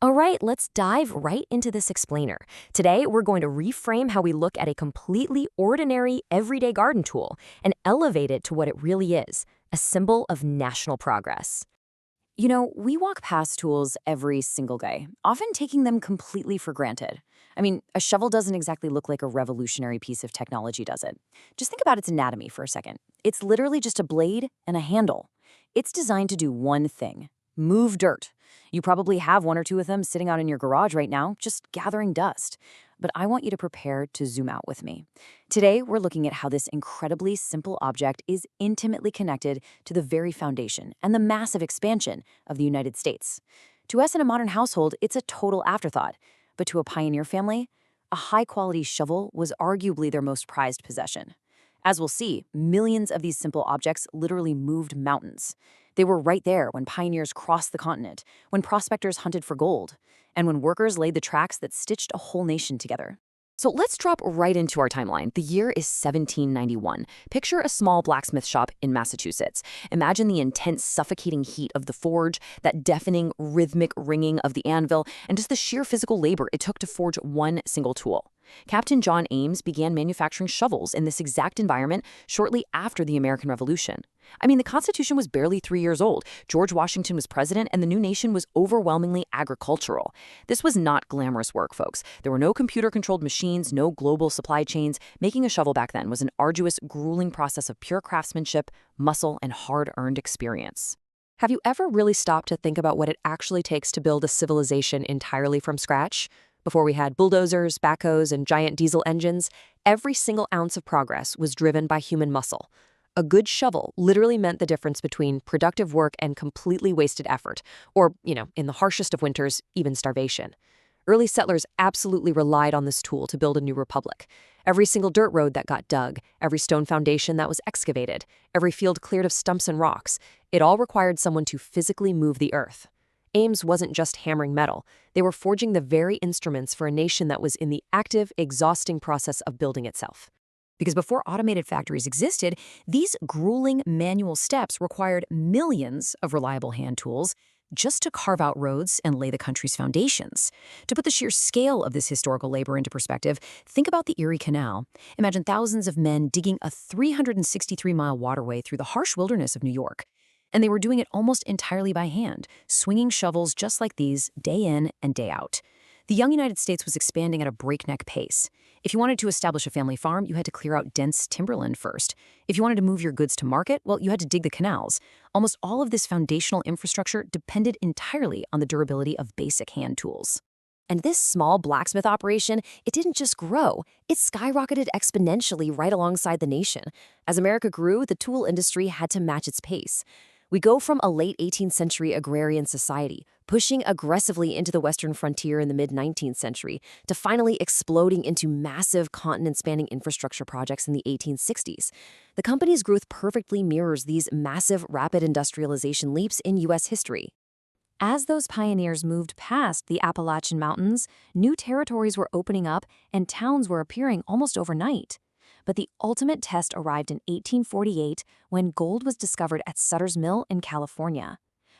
All right, let's dive right into this explainer. Today, we're going to reframe how we look at a completely ordinary, everyday garden tool and elevate it to what it really is, a symbol of national progress. We walk past tools every single day, often taking them completely for granted. A shovel doesn't exactly look like a revolutionary piece of technology, does it? Just think about its anatomy for a second. It's literally just a blade and a handle. It's designed to do one thing: move dirt. You probably have one or two of them sitting out in your garage right now, just gathering dust. But I want you to prepare to zoom out with me. Today, we're looking at how this incredibly simple object is intimately connected to the very foundation and the massive expansion of the United States. To us in a modern household, it's a total afterthought. But to a pioneer family, a high-quality shovel was arguably their most prized possession. As we'll see, millions of these simple objects literally moved mountains. They were right there when pioneers crossed the continent, when prospectors hunted for gold, and when workers laid the tracks that stitched a whole nation together. So let's drop right into our timeline. The year is 1791. Picture a small blacksmith shop in Massachusetts. Imagine the intense, suffocating heat of the forge, that deafening, rhythmic ringing of the anvil, and just the sheer physical labor it took to forge one single tool. Captain John Ames began manufacturing shovels in this exact environment shortly after the American Revolution. The Constitution was barely 3 years old. George Washington was president, and the new nation was overwhelmingly agricultural. This was not glamorous work, folks. There were no computer-controlled machines, no global supply chains. Making a shovel back then was an arduous, grueling process of pure craftsmanship, muscle, and hard-earned experience. Have you ever really stopped to think about what it actually takes to build a civilization entirely from scratch? Before we had bulldozers, backhoes, and giant diesel engines, every single ounce of progress was driven by human muscle. A good shovel literally meant the difference between productive work and completely wasted effort, or, in the harshest of winters, even starvation. Early settlers absolutely relied on this tool to build a new republic. Every single dirt road that got dug, every stone foundation that was excavated, every field cleared of stumps and rocks, it all required someone to physically move the earth. Ames wasn't just hammering metal. They were forging the very instruments for a nation that was in the active, exhausting process of building itself. Because before automated factories existed, these grueling manual steps required millions of reliable hand tools just to carve out roads and lay the country's foundations. To put the sheer scale of this historical labor into perspective, think about the Erie Canal. Imagine thousands of men digging a 363-mile waterway through the harsh wilderness of New York. And they were doing it almost entirely by hand, swinging shovels just like these day in and day out. The young United States was expanding at a breakneck pace. If you wanted to establish a family farm, you had to clear out dense timberland first. If you wanted to move your goods to market, well, you had to dig the canals. Almost all of this foundational infrastructure depended entirely on the durability of basic hand tools. And this small blacksmith operation, it didn't just grow, it skyrocketed exponentially right alongside the nation. As America grew, the tool industry had to match its pace. We go from a late 18th century agrarian society, pushing aggressively into the western frontier in the mid-19th century, to finally exploding into massive continent-spanning infrastructure projects in the 1860s. The company's growth perfectly mirrors these massive, rapid industrialization leaps in U.S. history. As those pioneers moved past the Appalachian Mountains, new territories were opening up and towns were appearing almost overnight. But the ultimate test arrived in 1848 when gold was discovered at Sutter's Mill in California.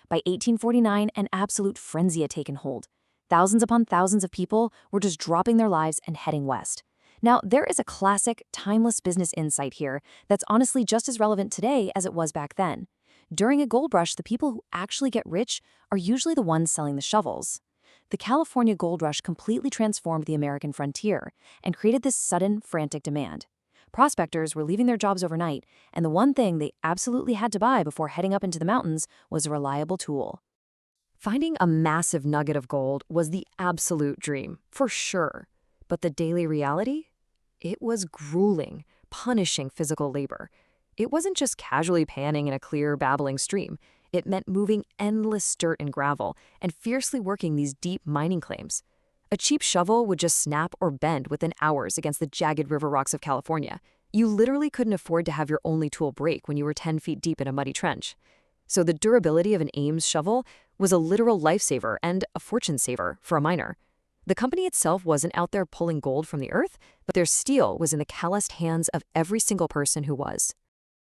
By 1849, an absolute frenzy had taken hold. Thousands upon thousands of people were just dropping their lives and heading west. Now, there is a classic, timeless business insight here that's honestly just as relevant today as it was back then. During a gold rush, the people who actually get rich are usually the ones selling the shovels. The California gold rush completely transformed the American frontier and created this sudden, frantic demand. Prospectors were leaving their jobs overnight, and the one thing they absolutely had to buy before heading up into the mountains was a reliable tool. Finding a massive nugget of gold was the absolute dream, for sure. But the daily reality? It was grueling, punishing physical labor. It wasn't just casually panning in a clear, babbling stream. It meant moving endless dirt and gravel and fiercely working these deep mining claims. A cheap shovel would just snap or bend within hours against the jagged river rocks of California. You literally couldn't afford to have your only tool break when you were 10 feet deep in a muddy trench. So the durability of an Ames shovel was a literal lifesaver and a fortune saver for a miner. The company itself wasn't out there pulling gold from the earth, but their steel was in the calloused hands of every single person who was.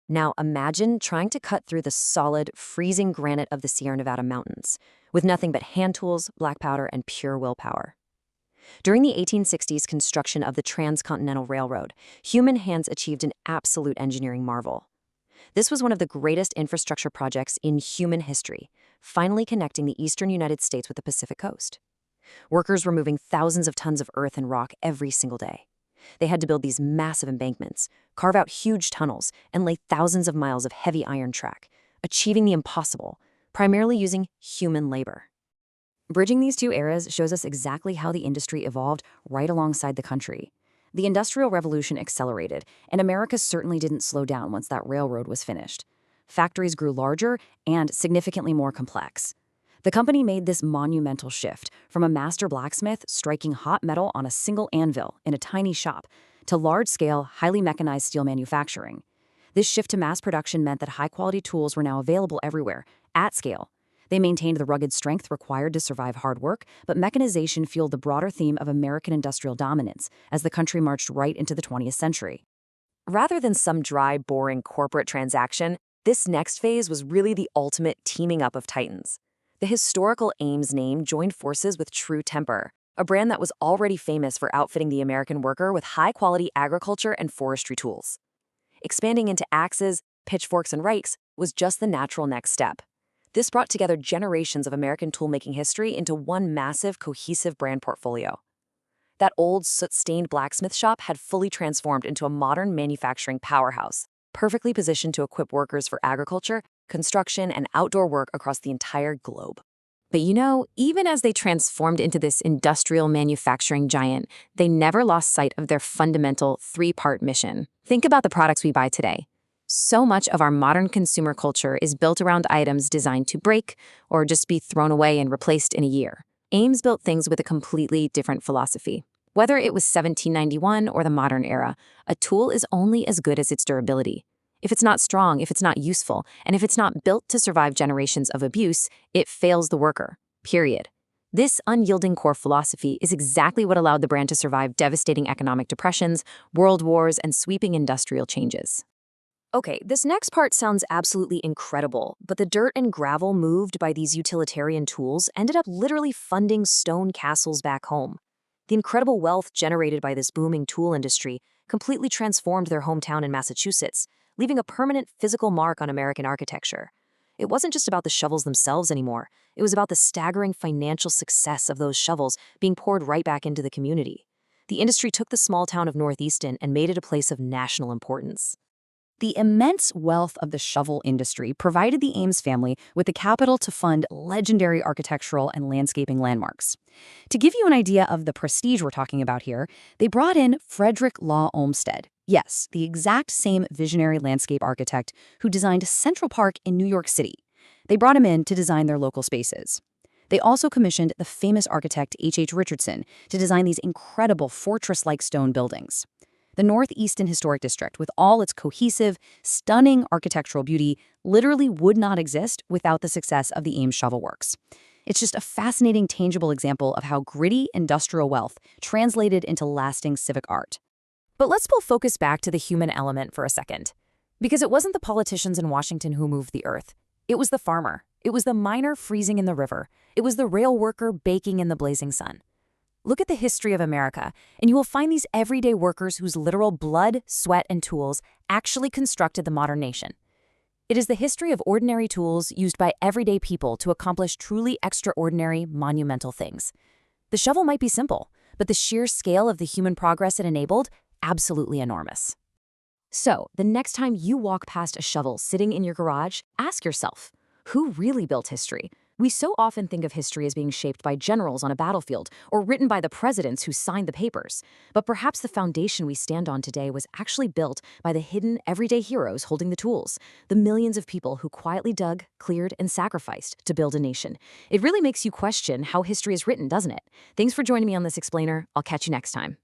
Now imagine trying to cut through the solid, freezing granite of the Sierra Nevada mountains with nothing but hand tools, black powder, and pure willpower. During the 1860s construction of the Transcontinental Railroad, human hands achieved an absolute engineering marvel. This was one of the greatest infrastructure projects in human history, finally connecting the eastern United States with the Pacific coast. Workers were moving thousands of tons of earth and rock every single day. They had to build these massive embankments, carve out huge tunnels, and lay thousands of miles of heavy iron track, achieving the impossible, primarily using human labor. Bridging these two eras shows us exactly how the industry evolved right alongside the country. The Industrial Revolution accelerated, and America certainly didn't slow down once that railroad was finished. Factories grew larger and significantly more complex. The company made this monumental shift from a master blacksmith striking hot metal on a single anvil in a tiny shop to large-scale, highly mechanized steel manufacturing. This shift to mass production meant that high-quality tools were now available everywhere, at scale. They maintained the rugged strength required to survive hard work, but mechanization fueled the broader theme of American industrial dominance as the country marched right into the 20th century. Rather than some dry, boring corporate transaction, this next phase was really the ultimate teaming up of titans. The historical Ames name joined forces with True Temper, a brand that was already famous for outfitting the American worker with high-quality agriculture and forestry tools. Expanding into axes, pitchforks, and rakes was just the natural next step. This brought together generations of American toolmaking history into one massive, cohesive brand portfolio. That old, soot-stained blacksmith shop had fully transformed into a modern manufacturing powerhouse, perfectly positioned to equip workers for agriculture, construction, and outdoor work across the entire globe. But even as they transformed into this industrial manufacturing giant, they never lost sight of their fundamental three-part mission. Think about the products we buy today. So much of our modern consumer culture is built around items designed to break or just be thrown away and replaced in a year. Ames built things with a completely different philosophy. Whether it was 1791 or the modern era, a tool is only as good as its durability. If it's not strong, if it's not useful, and if it's not built to survive generations of abuse, it fails the worker. Period. This unyielding core philosophy is exactly what allowed the brand to survive devastating economic depressions, world wars, and sweeping industrial changes. Okay, this next part sounds absolutely incredible, but the dirt and gravel moved by these utilitarian tools ended up literally funding stone castles back home. The incredible wealth generated by this booming tool industry completely transformed their hometown in Massachusetts, leaving a permanent physical mark on American architecture. It wasn't just about the shovels themselves anymore. It was about the staggering financial success of those shovels being poured right back into the community. The industry took the small town of Northeaston and made it a place of national importance. The immense wealth of the shovel industry provided the Ames family with the capital to fund legendary architectural and landscaping landmarks. To give you an idea of the prestige we're talking about here, they brought in Frederick Law Olmsted. Yes, the exact same visionary landscape architect who designed Central Park in New York City. They brought him in to design their local spaces. They also commissioned the famous architect H. Richardson to design these incredible fortress-like stone buildings. The Northeastern Historic District, with all its cohesive, stunning architectural beauty, literally would not exist without the success of the Ames Shovel Works. It's just a fascinating, tangible example of how gritty industrial wealth translated into lasting civic art. But let's pull focus back to the human element for a second. Because it wasn't the politicians in Washington who moved the earth. It was the farmer. It was the miner freezing in the river. It was the rail worker baking in the blazing sun. Look at the history of America, and you will find these everyday workers whose literal blood, sweat, and tools actually constructed the modern nation. It is the history of ordinary tools used by everyday people to accomplish truly extraordinary, monumental things. The shovel might be simple, but the sheer scale of the human progress it enabled, absolutely enormous. So, the next time you walk past a shovel sitting in your garage, ask yourself, who really built history? We so often think of history as being shaped by generals on a battlefield or written by the presidents who signed the papers. But perhaps the foundation we stand on today was actually built by the hidden, everyday heroes holding the tools, the millions of people who quietly dug, cleared, and sacrificed to build a nation. It really makes you question how history is written, doesn't it? Thanks for joining me on this explainer. I'll catch you next time.